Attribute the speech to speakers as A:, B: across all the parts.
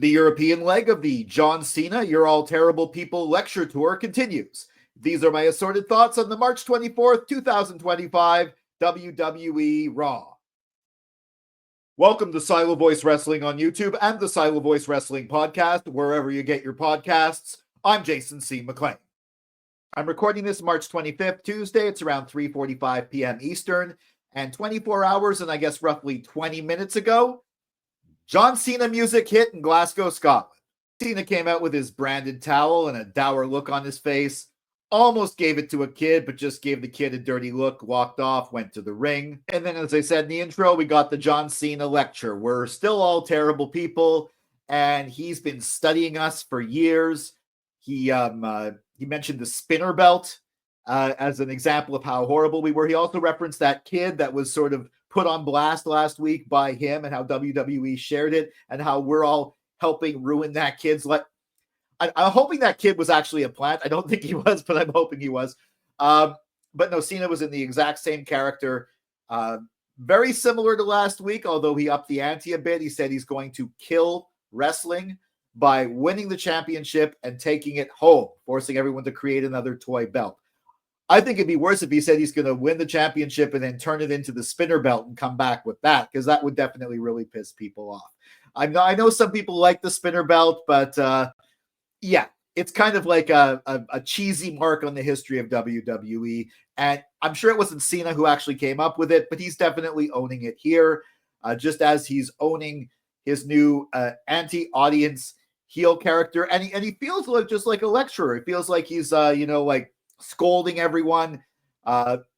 A: The European leg of the John Cena You're All Terrible People lecture tour continues. These are my assorted thoughts on the March 24th, 2025 WWE Raw. Welcome to Silo Voice Wrestling on YouTube and the Silo Voice Wrestling podcast, wherever you get your podcasts. I'm Jason C. McLean. I'm recording this March 25th, Tuesday. It's around 3:45 p.m. Eastern, and 24 hours and I guess roughly 20 minutes ago, John Cena music hit in Glasgow, Scotland. Cena came out with his branded towel and a dour look on his face, almost gave it to a kid, but just gave the kid a dirty look, walked off, went to the ring. And then, as I said in the intro, we got the John Cena lecture. We're still all terrible people, and he's been studying us for years. He mentioned the spinner belt as an example of how horrible we were. He also referenced that kid that was sort of put on blast last week by him and how WWE shared it and how we're all helping ruin that kid's life. I'm hoping that kid was actually a plant. I don't think he was, but I'm hoping he was. But no, Cena was in the exact same character. Very similar to last week, although he upped the ante a bit. He said he's going to kill wrestling by winning the championship and taking it home, forcing everyone to create another toy belt. I think it'd be worse if he said he's going to win the championship and then turn it into the spinner belt and come back with that, because that would definitely really piss people off. I know some people like the spinner belt, but yeah, it's kind of like a cheesy mark on the history of WWE. And I'm sure it wasn't Cena who actually came up with it, but he's definitely owning it here, just as he's owning his new anti-audience heel character. And he feels like just like a lecturer. It feels like he's, like scolding everyone,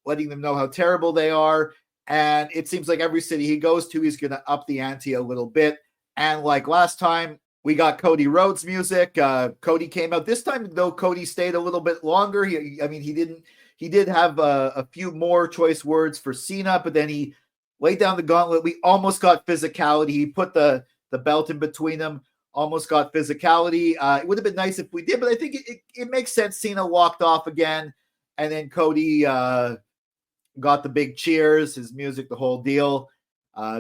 A: letting them know how terrible they are. And it seems like every city he goes to, he's going to up the ante a little bit. And like last time, we got Cody Rhodes music. Cody came out this time, though. Cody stayed a little bit longer. He did have a few more choice words for Cena, but then he laid down the gauntlet. We almost got physicality. He put the belt in between them. Almost got physicality. It would have been nice if we did, but I think it makes sense. Cena walked off again, and then Cody got the big cheers, his music, the whole deal.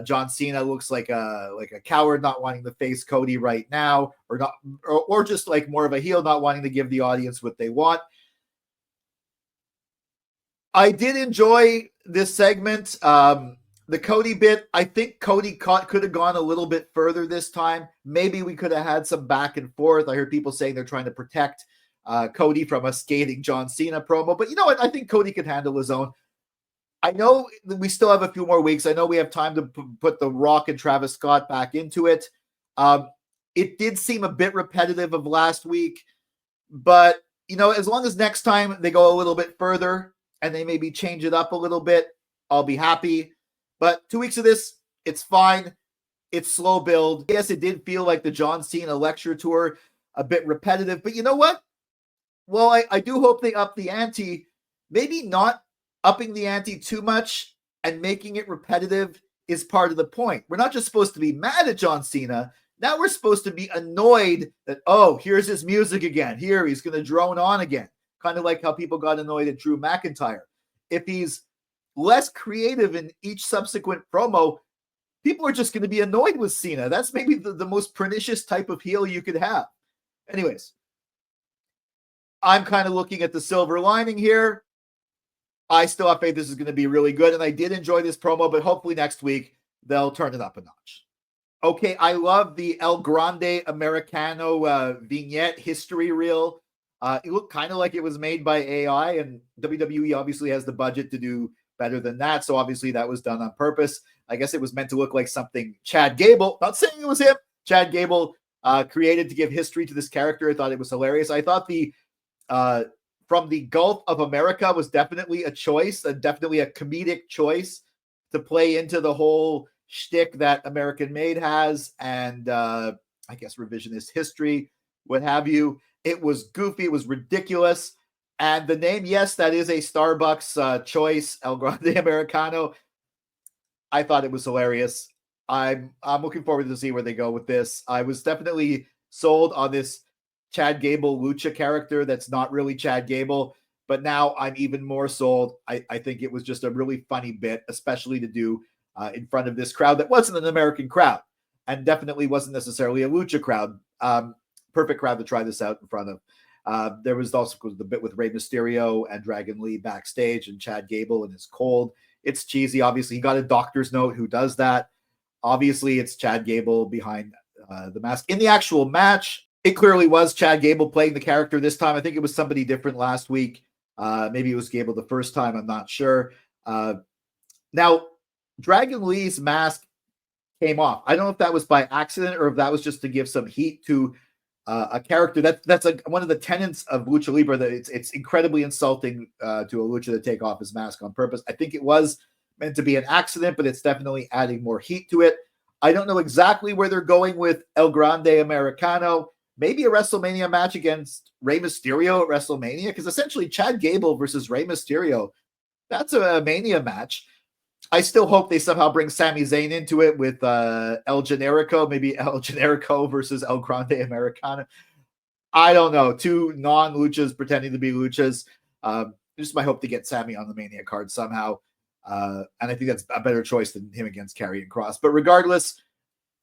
A: John Cena looks like a coward, not wanting to face Cody right now, or just like more of a heel, not wanting to give the audience what they want. I did enjoy this segment. The Cody bit, I think Cody could have gone a little bit further this time. Maybe we could have had some back and forth. I heard people saying they're trying to protect Cody from a scathing John Cena promo. But you know what? I think Cody could handle his own. I know we still have a few more weeks. I know we have time to put The Rock and Travis Scott back into it. It did seem a bit repetitive of last week. But, as long as next time they go a little bit further and they maybe change it up a little bit, I'll be happy. But 2 weeks of this, it's fine. It's slow build. Yes, it did feel like the John Cena lecture tour, a bit repetitive. But you know what? Well, I do hope they up the ante. Maybe not upping the ante too much and making it repetitive is part of the point. We're not just supposed to be mad at John Cena. Now we're supposed to be annoyed that, oh, here's his music again. Here, he's going to drone on again. Kind of like how people got annoyed at Drew McIntyre. If he's less creative in each subsequent promo, people are just going to be annoyed with Cena. That's maybe the most pernicious type of heel you could have. Anyways, I'm kind of looking at the silver lining here. I still have faith this is going to be really good, and I did enjoy this promo, but hopefully next week they'll turn it up a notch. Okay, I love the El Grande Americano vignette history reel. It looked kind of like it was made by AI, and WWE obviously has the budget to do better than that, so obviously that was done on purpose. I guess it was meant to look like something Chad Gable, not saying it was him, Chad Gable created to give history to this character. I thought it was hilarious. I thought the From the Gulf of America was definitely a choice, definitely a comedic choice to play into the whole shtick that American Made has, and I guess revisionist history, what have you. It was goofy. It was ridiculous. And the name, yes, that is a Starbucks choice, El Grande Americano. I thought it was hilarious. I'm looking forward to see where they go with this. I was definitely sold on this Chad Gable Lucha character that's not really Chad Gable, but now I'm even more sold. I think it was just a really funny bit, especially to do in front of this crowd that wasn't an American crowd. and definitely wasn't necessarily a lucha crowd. Perfect crowd to try this out in front of. There was also the bit with Rey Mysterio and Dragon Lee backstage, and Chad Gable and his cold. It's cheesy. Obviously, he got a doctor's note. Who does that? Obviously, it's Chad Gable behind the mask. In the actual match, it clearly was Chad Gable playing the character this time. I think it was somebody different last week. Maybe it was Gable the first time. I'm not sure. Now, Dragon Lee's mask came off. I don't know if that was by accident or if that was just to give some heat to a character. That's one of the tenets of Lucha Libre, that it's incredibly insulting to a lucha to take off his mask on purpose. I think it was meant to be an accident, but it's definitely adding more heat to it. I don't know exactly where they're going with El Grande Americano. Maybe a WrestleMania match against Rey Mysterio at WrestleMania, because essentially Chad Gable versus Rey Mysterio, that's a Mania match. I still hope they somehow bring Sami Zayn into it with El Generico, maybe El Generico versus El Grande Americano. I don't know. Two non-luchas pretending to be luchas. Just my hope to get Sami on the Mania card somehow. And I think that's a better choice than him against Karrion Kross. But regardless,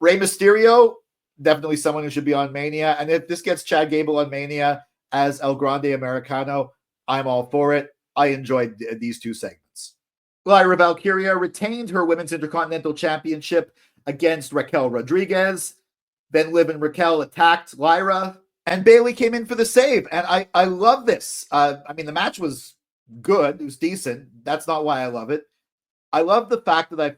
A: Rey Mysterio, definitely someone who should be on Mania. And if this gets Chad Gable on Mania as El Grande Americano, I'm all for it. I enjoyed these two segments. Lyra Valkyria retained her Women's Intercontinental Championship against Raquel Rodriguez. Then Liv and Raquel attacked Lyra, and Bayley came in for the save. And I love this. I mean, the match was good. It was decent. That's not why I love it. I love the fact that I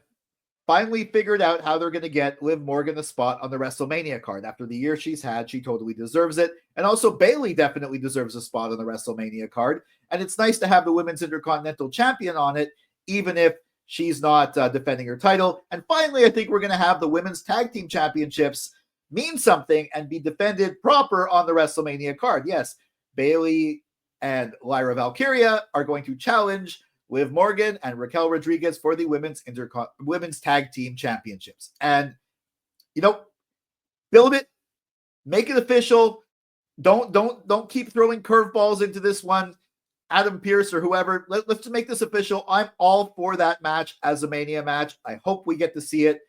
A: finally figured out how they're going to get Liv Morgan a spot on the WrestleMania card. After the year she's had, she totally deserves it. And also Bayley definitely deserves a spot on the WrestleMania card. And it's nice to have the Women's Intercontinental Champion on it, even if she's not defending her title. And finally, I think we're going to have the Women's Tag Team Championships mean something and be defended proper on the WrestleMania card. Yes, Bayley and Lyra Valkyria are going to challenge Liv Morgan and Raquel Rodriguez for the Women's Tag Team Championships. And, build it, make it official. Don't keep throwing curveballs into this one. Adam Pearce or whoever, let's just make this official. I'm all for that match as a Mania match. I hope we get to see it.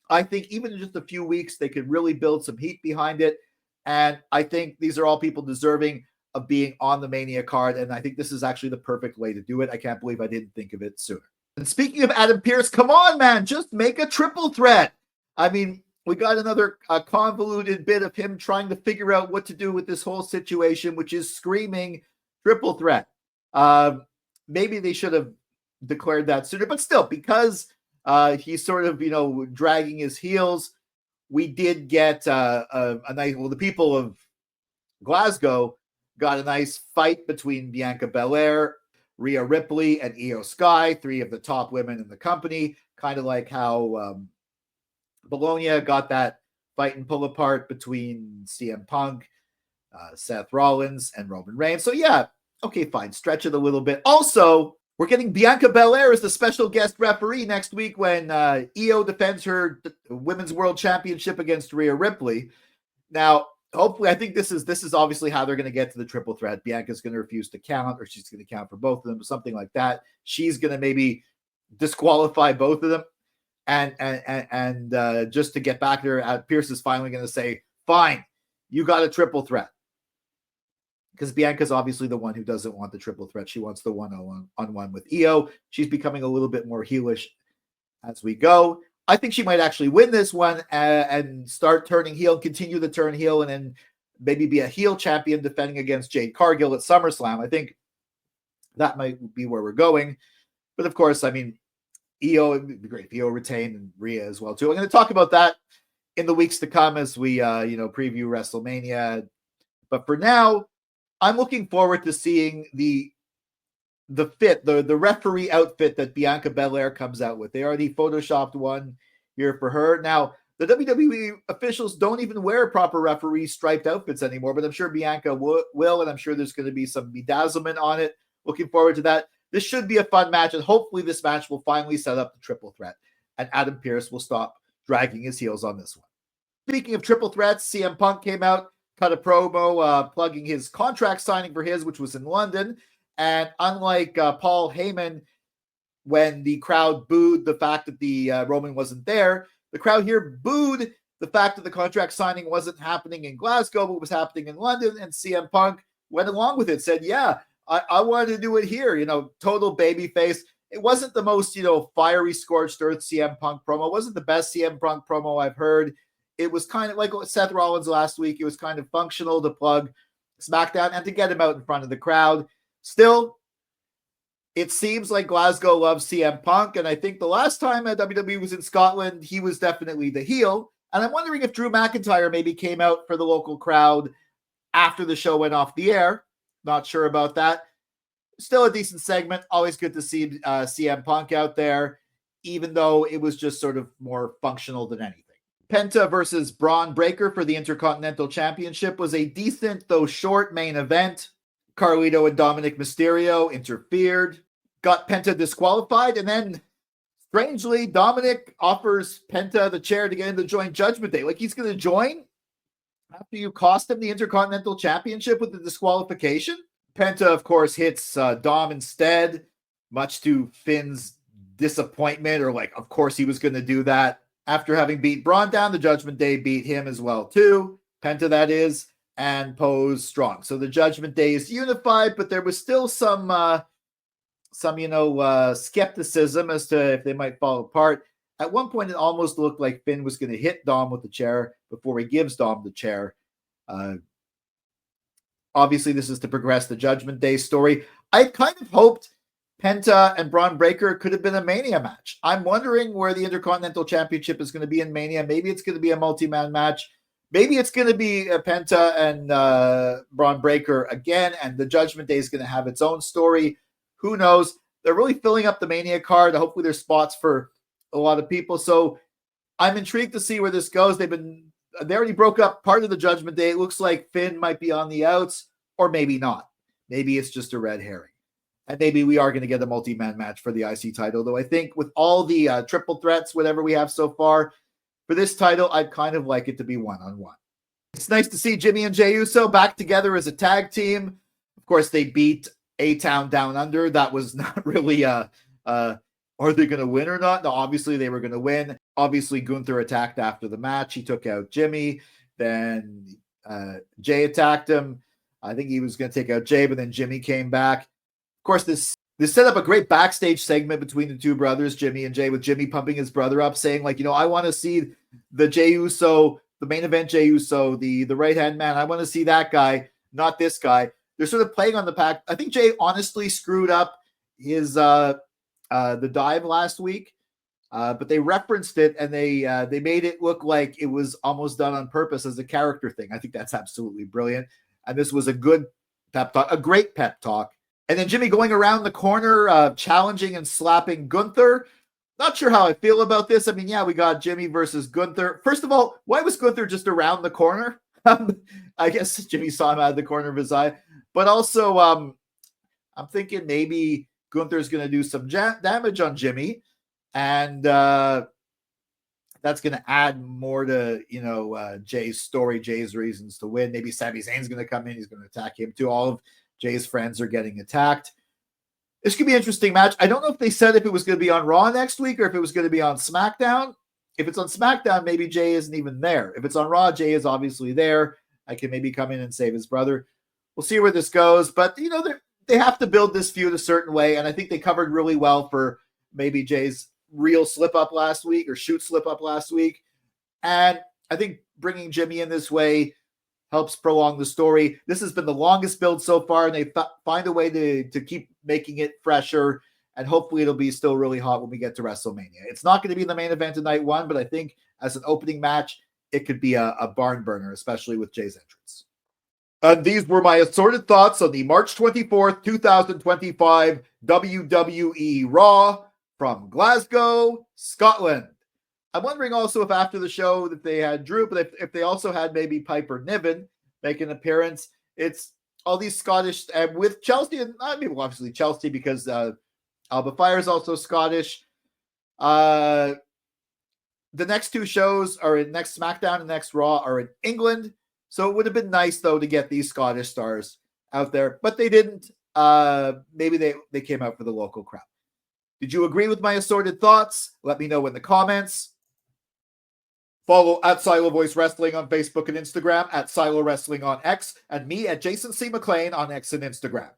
A: I think even in just a few weeks, they could really build some heat behind it. And I think these are all people deserving of being on the Mania card. And I think this is actually the perfect way to do it. I can't believe I didn't think of it sooner. And speaking of Adam Pearce, come on, man, just make a triple threat. I mean, we got another convoluted bit of him trying to figure out what to do with this whole situation, which is screaming triple threat. Maybe they should have declared that sooner, but still, because he's sort of, dragging his heels, we did get a nice, the people of Glasgow got a nice fight between Bianca Belair, Rhea Ripley, and Io Sky, three of the top women in the company, kind of like how Bologna got that fight and pull apart between CM Punk, Seth Rollins, and Roman Reigns. So yeah, okay, fine. Stretch it a little bit. Also, we're getting Bianca Belair as the special guest referee next week when Io defends her Women's World Championship against Rhea Ripley. Now, hopefully, I think this is obviously how they're going to get to the triple threat. Bianca's going to refuse to count, or she's going to count for both of them, something like that. She's going to maybe disqualify both of them. And just to get back there, Pearce is finally going to say, fine, you got a triple threat. Because Bianca's obviously the one who doesn't want the triple threat. She wants the one-on-one with Io. She's becoming a little bit more heelish as we go. I think she might actually win this one and start turning heel, continue to turn heel, and then maybe be a heel champion defending against Jade Cargill at SummerSlam. I think that might be where we're going. But of course, I mean, Io, it'd be great if Io retained, and Rhea as well too. I'm going to talk about that in the weeks to come as we preview WrestleMania. But for now, I'm looking forward to seeing the referee outfit that Bianca Belair comes out with. They already photoshopped one here for her. Now, the WWE officials don't even wear proper referee striped outfits anymore, but I'm sure Bianca will, and I'm sure there's going to be some bedazzlement on it. Looking forward to that. This should be a fun match, and hopefully this match will finally set up the triple threat, and Adam Pearce will stop dragging his heels on this one. Speaking of triple threats, CM Punk came out, cut a promo plugging his contract signing for which was in London. And unlike Paul Heyman, when the crowd booed the fact that the Roman wasn't there, the crowd here booed the fact that the contract signing wasn't happening in Glasgow, but was happening in London, and CM Punk went along with it, said, yeah, I wanted to do it here, total babyface. It wasn't the most, fiery scorched earth CM Punk promo. It wasn't the best CM Punk promo I've heard. It was kind of like Seth Rollins last week. It was kind of functional to plug SmackDown and to get him out in front of the crowd. Still, it seems like Glasgow loves CM Punk, and I think the last time WWE was in Scotland, he was definitely the heel. And I'm wondering if Drew McIntyre maybe came out for the local crowd after the show went off the air. Not sure about that. Still a decent segment. Always good to see CM Punk out there, even though it was just sort of more functional than anything. Penta versus Braun Breaker for the Intercontinental Championship was a decent, though short, main event. Carlito and Dominic Mysterio interfered, got Penta disqualified, and then, strangely, Dominic offers Penta the chair to get him to join Judgment Day. Like he's going to join after you cost him the Intercontinental Championship with the disqualification. Penta, of course, hits Dom instead, much to Finn's disappointment, or of course he was going to do that. After having beat Braun down, the Judgment Day beat him as well, too. Penta, that is, and posed strong. So the Judgment Day is unified, but there was still some skepticism as to if they might fall apart. At one point, it almost looked like Finn was going to hit Dom with the chair before he gives Dom the chair. Obviously, this is to progress the Judgment Day story. I kind of hoped Penta and Braun Breaker could have been a Mania match. I'm wondering where the Intercontinental Championship is going to be in Mania. Maybe it's going to be a multi-man match. Maybe it's going to be Penta and Braun Breaker again, and the Judgment Day is going to have its own story. Who knows? They're really filling up the Mania card. Hopefully there's spots for a lot of people. So I'm intrigued to see where this goes. They already broke up part of the Judgment Day. It looks like Finn might be on the outs, or maybe not. Maybe it's just a red herring. And maybe we are going to get a multi-man match for the IC title, though I think with all the triple threats, whatever we have so far, for this title, I'd kind of like it to be one-on-one. It's nice to see Jimmy and Jey Uso back together as a tag team. Of course, they beat A-Town Down Under. That was not really are they going to win or not? No, obviously they were going to win. Obviously, Gunther attacked after the match. He took out Jimmy. Then Jey attacked him. I think he was going to take out Jey, but then Jimmy came back. Of course, this set up a great backstage segment between the two brothers, Jimmy and Jey, with Jimmy pumping his brother up, saying, I want to see the Jey Uso, the main event Jey Uso, the right-hand man. I want to see that guy, not this guy. They're sort of playing on the pack. I think Jey honestly screwed up his the dive last week, but they referenced it and they made it look like it was almost done on purpose as a character thing. I think that's absolutely brilliant. And this was a good pep talk, a great pep talk. And then Jimmy going around the corner, challenging and slapping Gunther. Not sure how I feel about this. I mean, yeah, we got Jimmy versus Gunther. First of all, why was Gunther just around the corner? I guess Jimmy saw him out of the corner of his eye. But also, I'm thinking maybe Gunther's going to do some damage on Jimmy. And that's going to add more to, Jay's story, Jay's reasons to win. Maybe Sami Zayn's going to come in. He's going to attack him too. All of Jay's friends are getting attacked. This could be an interesting match. I don't know if they said if it was going to be on Raw next week or if it was going to be on SmackDown. If it's on SmackDown, maybe Jay isn't even there. If it's on Raw, Jay is obviously there. I can maybe come in and save his brother. We'll see where this goes. But, they have to build this feud a certain way. And I think they covered really well for maybe Jay's real slip-up last week or shoot slip-up last week. And I think bringing Jimmy in this way helps prolong the story. This has been the longest build so far, and they find a way to keep making it fresher, and hopefully it'll be still really hot when we get to WrestleMania. It's not going to be the main event of night one, but I think as an opening match, it could be a barn burner, especially with Jay's entrance. And these were my assorted thoughts on the March 24th, 2025 WWE Raw from Glasgow, Scotland. I'm wondering also if after the show that they had Drew, but if they also had maybe Piper Niven make an appearance. It's all these Scottish, and with Chelsea, and obviously Chelsea because Alba Fire is also Scottish. The next two shows are in next SmackDown and next Raw are in England. So it would have been nice, though, to get these Scottish stars out there, but they didn't. Maybe they came out for the local crowd. Did you agree with my assorted thoughts? Let me know in the comments. Follow at Silo Voice Wrestling on Facebook and Instagram, at Silo Wrestling on X, and me at Jason C. McLean on X and Instagram.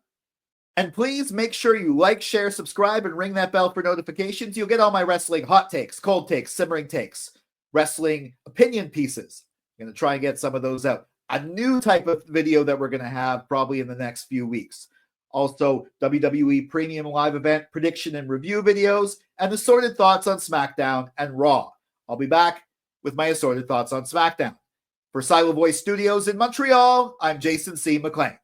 A: And please make sure you like, share, subscribe, and ring that bell for notifications. You'll get all my wrestling hot takes, cold takes, simmering takes, wrestling opinion pieces. I'm going to try and get some of those out. A new type of video that we're going to have probably in the next few weeks. Also, WWE Premium Live Event prediction and review videos, and assorted thoughts on SmackDown and Raw. I'll be back with my assorted thoughts on SmackDown. For Silo Voice Studios in Montreal, I'm Jason C. McLean.